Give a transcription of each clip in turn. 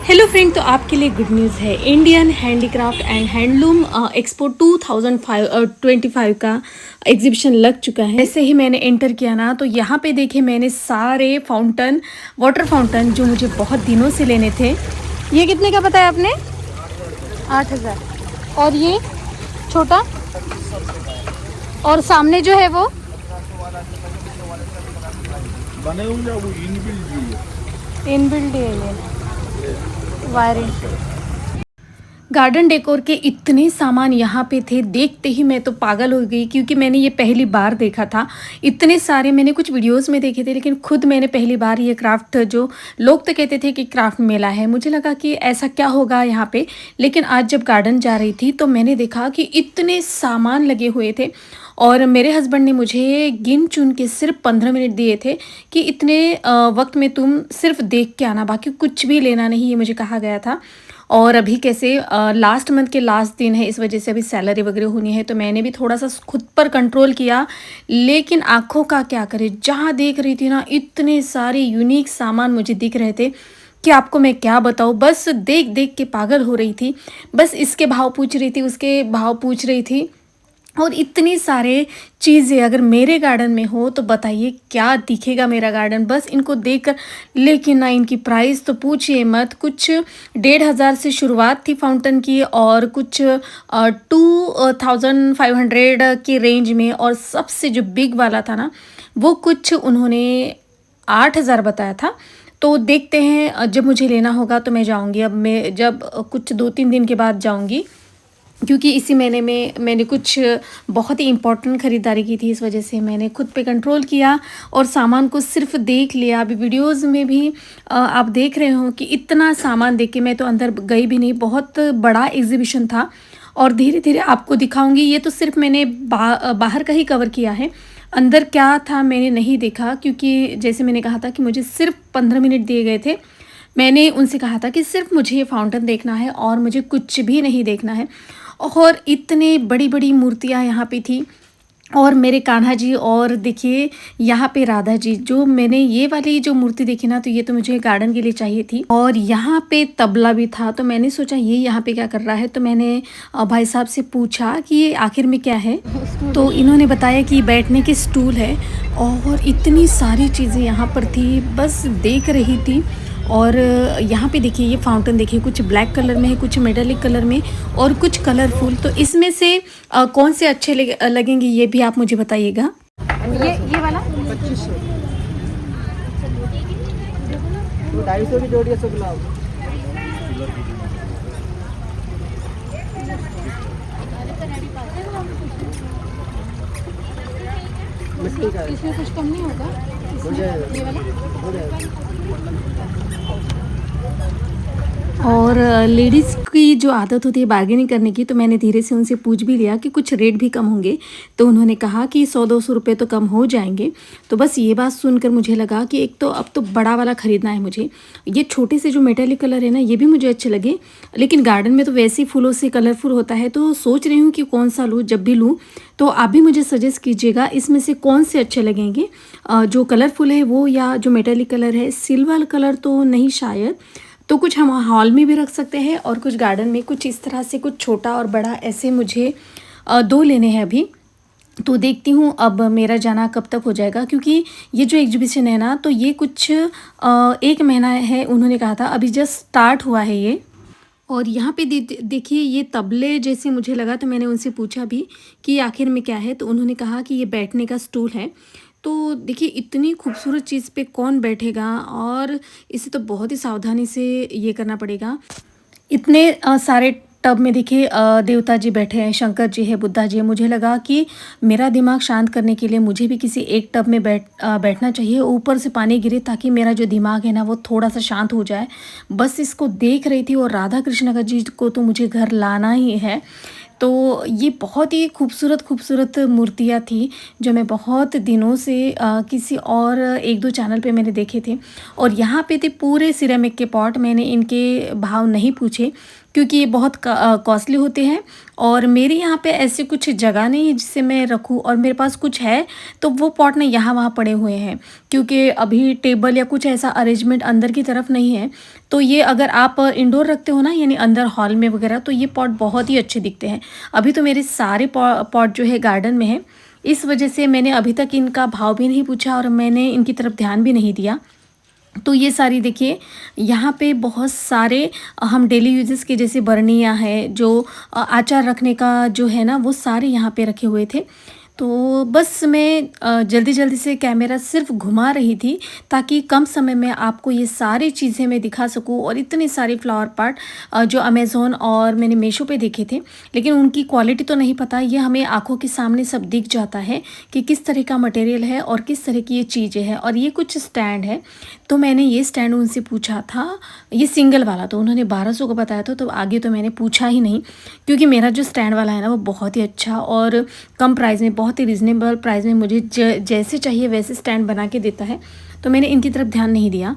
Hello friend, तो आपके लिए गुड न्यूज़ है। Indian handicraft and handloom expo 2025 का एग्जीबिशन लग चुका है। जैसे ही मैंने एंटर किया ना, तो यहाँ पे देखे मैंने सारे फाउंटेन, वाटर फाउंटेन जो मुझे बहुत दिनों से लेने थे। ये कितने का बताया आपने? 8,000। और ये छोटा, और सामने जो है वो बने होंगे, वो इनबिल्ट भी है। इनबिल्ट है ये वायरिंग। गार्डन डेकोर के इतने सामान यहाँ पे थे, देखते ही मैं तो पागल हो गई, क्योंकि मैंने ये पहली बार देखा था। इतने सारे मैंने कुछ वीडियोस में देखे थे, लेकिन खुद मैंने पहली बार ये क्राफ्ट, जो लोग तो कहते थे कि क्राफ्ट मेला है, मुझे लगा कि ऐसा क्या होगा यहाँ पे। लेकिन आज जब गार्डन जा रही थी तो मैंने देखा कि इतने सामान लगे हुए थे, और मेरे हस्बैंड ने मुझे गिन चुन के सिर्फ 15 मिनट दिए थे कि इतने वक्त में तुम सिर्फ देख के आना, बाकी कुछ भी लेना नहीं, ये मुझे कहा गया था। और अभी कैसे लास्ट मंथ के लास्ट दिन है, इस वजह से अभी सैलरी वगैरह होनी है, तो मैंने भी थोड़ा सा खुद पर कंट्रोल किया। लेकिन आंखों का क्या करे, जहाँ देख रही थी ना, इतने सारे यूनिक सामान मुझे दिख रहे थे कि आपको मैं क्या बताऊँ। बस देख देख के पागल हो रही थी, बस इसके भाव पूछ रही थी, उसके भाव पूछ रही थी। और इतनी सारे चीज़ें अगर मेरे गार्डन में हो तो बताइए क्या दिखेगा मेरा गार्डन, बस इनको देखकर। लेकिन ना, इनकी प्राइस तो पूछिए मत। कुछ 1,500 से शुरुआत थी फाउंटेन की, और कुछ 2,500 के रेंज में, और सबसे जो बिग वाला था ना, वो कुछ उन्होंने 8,000 बताया था। तो देखते हैं, जब मुझे लेना होगा तो मैं जाऊंगी। अब मैं जब कुछ 2-3 दिन के बाद जाऊंगी, क्योंकि इसी महीने में मैंने कुछ बहुत ही इम्पोर्टेंट ख़रीदारी की थी, इस वजह से मैंने खुद पे कंट्रोल किया और सामान को सिर्फ देख लिया। अभी वीडियोस में भी आप देख रहे हो कि इतना सामान देख के मैं तो अंदर गई भी नहीं, बहुत बड़ा एग्जीबिशन था। और धीरे धीरे आपको दिखाऊंगी। ये तो सिर्फ मैंने बाहर का ही कवर किया है, अंदर क्या था मैंने नहीं देखा, क्योंकि जैसे मैंने कहा था कि मुझे सिर्फ 15 मिनट दिए गए थे। मैंने उनसे कहा था कि सिर्फ मुझे ये फाउंटेन देखना है और मुझे कुछ भी नहीं देखना है। और इतने बड़ी बड़ी मूर्तियाँ यहाँ पे थी, और मेरे कान्हा जी, और देखिए यहाँ पे राधा जी। जो मैंने ये वाली जो मूर्ति देखी ना, तो ये तो मुझे गार्डन के लिए चाहिए थी। और यहाँ पे तबला भी था, तो मैंने सोचा ये यहाँ पे क्या कर रहा है। तो मैंने भाई साहब से पूछा कि ये आखिर में क्या है, तो इन्होंने बताया कि बैठने के स्टूल है। और इतनी सारी चीज़ें यहाँ पर थी, बस देख रही थी। और यहाँ पे देखिए, ये फाउंटेन देखिए, कुछ ब्लैक कलर में है, कुछ मेटालिक कलर में, और कुछ कलरफुल। तो इसमें से कौन से अच्छे लगेंगे, ये भी आप मुझे बताइएगा। ये वाला 2500, 250 की जोड़ी है सब गुलाब। इसमें कुछ कम नहीं होगा? हो जाएगा, ये वाला। हो जाएगा। और लेडीज़ की जो आदत होती है बार्गेनिंग करने की, तो मैंने धीरे से उनसे पूछ भी लिया कि कुछ रेट भी कम होंगे। तो उन्होंने कहा कि 100-200 रुपये तो कम हो जाएंगे। तो बस ये बात सुनकर मुझे लगा कि एक तो अब तो बड़ा वाला ख़रीदना है मुझे। ये छोटे से जो मेटालिक कलर है ना, ये भी मुझे अच्छे लगे, लेकिन गार्डन में तो वैसे ही फूलों से कलरफुल होता है। तो सोच रही हूँ कि कौन सा लूँ। जब भी लूँ तो आप भी मुझे सजेस्ट कीजिएगा, इसमें से कौन से अच्छे लगेंगे, जो कलरफुल है वो, या जो मेटालिक कलर है। सिल्वर कलर तो नहीं शायद, तो कुछ हम हॉल में भी रख सकते हैं, और कुछ गार्डन में, कुछ इस तरह से, कुछ छोटा और बड़ा, ऐसे मुझे 2 लेने हैं अभी। तो देखती हूँ अब मेरा जाना कब तक हो जाएगा, क्योंकि ये जो एग्जीबिशन है ना, तो ये कुछ 1 महीना है उन्होंने कहा था, अभी जस्ट स्टार्ट हुआ है ये। और यहाँ पे देखिए, ये तबले जैसे मुझे लगा, तो मैंने उनसे पूछा भी कि आखिर में क्या है। तो उन्होंने कहा कि ये बैठने का स्टूल है। तो देखिए, इतनी खूबसूरत चीज़ पे कौन बैठेगा, और इसे तो बहुत ही सावधानी से ये करना पड़ेगा। इतने सारे टब में देखिए देवता जी बैठे हैं, शंकर जी है, बुद्धा जी है। मुझे लगा कि मेरा दिमाग शांत करने के लिए मुझे भी किसी एक टब में बैठना चाहिए, ऊपर से पानी गिरे, ताकि मेरा जो दिमाग है ना, वो थोड़ा सा शांत हो जाए। बस इसको देख रही थी। और राधा कृष्ण का जी को तो मुझे घर लाना ही है। तो ये बहुत ही खूबसूरत खूबसूरत मूर्तियाँ थी, जो मैं बहुत दिनों से किसी और 1-2 चैनल पे मैंने देखे थे। और यहाँ पे थे पूरे सिरेमिक के पॉट। मैंने इनके भाव नहीं पूछे, क्योंकि ये बहुत कॉस्टली होते हैं और मेरे यहाँ पे ऐसी कुछ जगह नहीं है जिससे मैं रखूँ, और मेरे पास कुछ है तो वो पॉट ना यहाँ वहाँ पड़े हुए हैं, क्योंकि अभी टेबल या कुछ ऐसा अरेंजमेंट अंदर की तरफ नहीं है। तो ये अगर आप इंडोर रखते हो ना, यानी अंदर हॉल में वगैरह, तो ये पॉट बहुत ही अच्छे दिखते हैं। अभी तो मेरे सारे पॉट जो है गार्डन में है, इस वजह से मैंने अभी तक इनका भाव भी नहीं पूछा और मैंने इनकी तरफ ध्यान भी नहीं दिया। तो ये सारी देखिए, यहाँ पे बहुत सारे हम डेली यूजेस के जैसे बर्नियाँ हैं, जो अचार रखने का जो है ना, वो सारे यहाँ पे रखे हुए थे। तो बस मैं जल्दी जल्दी से कैमरा सिर्फ घुमा रही थी ताकि कम समय में आपको ये सारी चीज़ें मैं दिखा सकूं। और इतने सारे फ्लावर पॉट जो अमेज़ॉन और मैंने मीशो पे देखे थे, लेकिन उनकी क्वालिटी तो नहीं पता। ये हमें आंखों के सामने सब दिख जाता है कि किस तरह का मटेरियल है और किस तरह की ये चीज़ें हैं। और ये कुछ स्टैंड है, तो मैंने ये स्टैंड उनसे पूछा था, ये सिंगल वाला, तो उन्होंने 1200 का बताया था। तो आगे तो मैंने पूछा ही नहीं, क्योंकि मेरा जो स्टैंड वाला है ना, वो बहुत ही अच्छा और कम प्राइस में, बहुत ही रिजनेबल प्राइस में मुझे जैसे चाहिए वैसे स्टैंड बना के देता है। तो मैंने इनकी तरफ ध्यान नहीं दिया।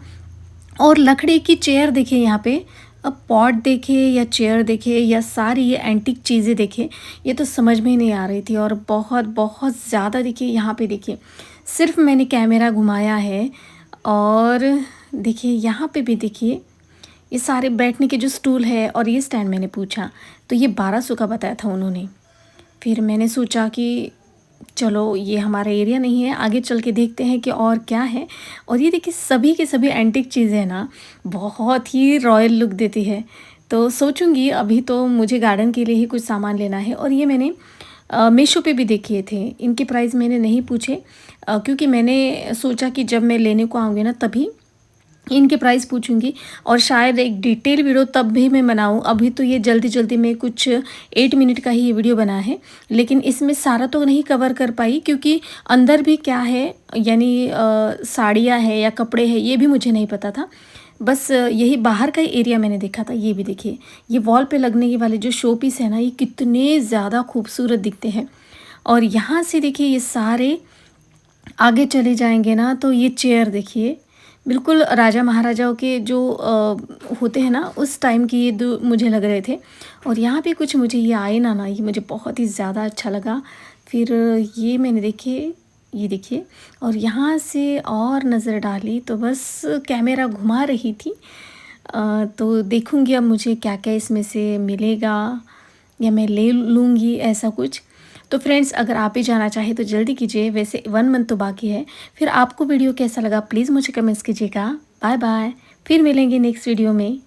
और लकड़ी की चेयर देखिए यहाँ पे, अब पॉट देखे या चेयर देखे या सारी ये एंटीक चीज़ें देखे, ये तो समझ में ही नहीं आ रही थी। और बहुत बहुत ज़्यादा देखिए यहाँ पे, देखिए सिर्फ मैंने कैमरा घुमाया है। और देखिए यहाँ पे भी देखिए, ये सारे बैठने के जो स्टूल है और ये स्टैंड मैंने पूछा तो ये 1200 का बताया था उन्होंने। फिर मैंने सोचा कि चलो ये हमारा एरिया नहीं है, आगे चल के देखते हैं कि और क्या है। और ये देखिए सभी के सभी एंटीक चीज़ें ना बहुत ही रॉयल लुक देती है। तो सोचूंगी, अभी तो मुझे गार्डन के लिए ही कुछ सामान लेना है। और ये मैंने मीशो पे भी देखे थे, इनके प्राइस मैंने नहीं पूछे, क्योंकि मैंने सोचा कि जब मैं लेने को आऊँगी ना तभी इनके प्राइस पूछूंगी। और शायद एक डिटेल वीडियो तब भी मैं बनाऊं। अभी तो ये जल्दी जल्दी में कुछ 8 मिनट का ही ये वीडियो बना है, लेकिन इसमें सारा तो नहीं कवर कर पाई, क्योंकि अंदर भी क्या है, यानी साड़ियाँ है या कपड़े हैं, ये भी मुझे नहीं पता था। बस यही बाहर का ही एरिया मैंने देखा था। ये भी देखिए, ये वॉल पे लगने के वाले जो शो पीस है ना, ये कितने ज़्यादा खूबसूरत दिखते हैं। और यहाँ से देखिए, ये सारे आगे चले जाएंगे ना, तो ये चेयर देखिए, बिल्कुल राजा महाराजाओं के जो होते हैं ना, उस टाइम की ये मुझे लग रहे थे। और यहाँ पे कुछ मुझे ये आईना ना, ये मुझे बहुत ही ज़्यादा अच्छा लगा। फिर ये मैंने देखे, ये देखिए, और यहाँ से और नज़र डाली तो बस कैमरा घुमा रही थी। तो देखूँगी अब मुझे क्या क्या इसमें से मिलेगा या मैं ले लूँगी, ऐसा कुछ। तो फ्रेंड्स, अगर आप भी जाना चाहें तो जल्दी कीजिए, वैसे 1 मंथ तो बाकी है। फिर आपको वीडियो कैसा लगा प्लीज़ मुझे कमेंट्स कीजिएगा। बाय बाय, फिर मिलेंगे नेक्स्ट वीडियो में।